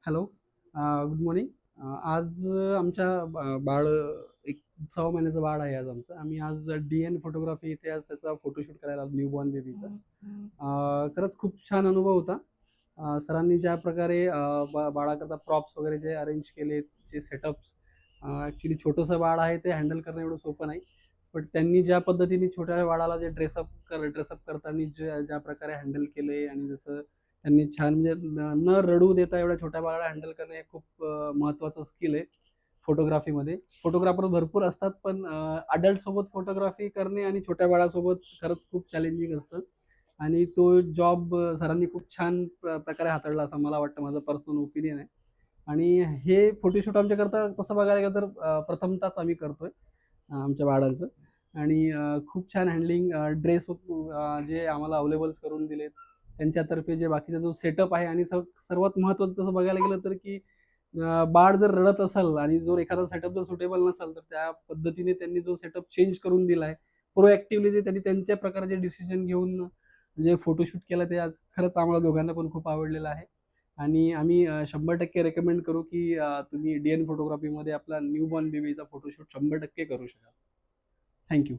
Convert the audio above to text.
Hello. Good morning. आज आमच्या बाळ एक 6 महिन्याचं बाळ आहे आज आमचं. आम्ही आज डी-एन फोटोग्राफी इथे आज त्याचा फोटोशूट करायला आलो न्यूबॉर्न बेबीचा. खरंच खूप छान अनुभव होता. सरांनी ज्या प्रकारे बाळाकरता प्रॉप्स वगैरे जे अरेंज केले, जे सेटअप्स ॲक्चुअली छोटंसं बाळ आहे ते हँडल करणं एवढं सोपं नाही. बट त्यांनी ज्या पद्धतीने छोट्या बाळाला जे ड्रेसअप करताना ज्या प्रकारे हँडल केले आणि जसं त्यांनी छान म्हणजे न रडू देता एवढ्या छोट्या बाळाला हँडल करणं हे खूप महत्त्वाचं स्किल आहे फोटोग्राफीमध्ये. फोटोग्राफर भरपूर असतात, पण अडल्टसोबत फोटोग्राफी करणे आणि छोट्या बाळासोबत खरंच खूप चॅलेंजिंग असतं आणि तो जॉब सरांनी खूप छान प्रकारे हाताळला असं मला वाटतं. माझं पर्सनल ओपिनियन आहे. आणि हे फोटोशूट आमच्याकरता तसं बघायला गेलं तर प्रथमतःच आम्ही करतोय आमच्या बाळाचं. आणि खूप छान हँडलिंग ड्रेस जे आम्हाला अवेलेबल्स करून दिलेत त्यांच्यातर्फे जे बाकीचा जो सेटअप आहे आणि सर्वात महत्त्वाचं तसं बघायला गेलं तर की बाळ जर रडत असेल आणि जर एखादा सेटअप जर सुटेबल नसेल तर त्या पद्धतीने त्यांनी जो सेटअप चेंज करून दिलाय. प्रोएक्टिव्हली जे त्यांनी त्यांच्या प्रकारचे डिसिजन घेऊन जे फोटोशूट केलं ते आज खरंच आम्हाला दोघांना पण खूप आवडलेलं आहे. आणि आम्ही 100% रेकमेंड करू की तुम्ही डी-एन फोटोग्राफीमध्ये आपला न्यूबॉर्न बेबीचा फोटोशूट 100% करू शकाल. Thank you.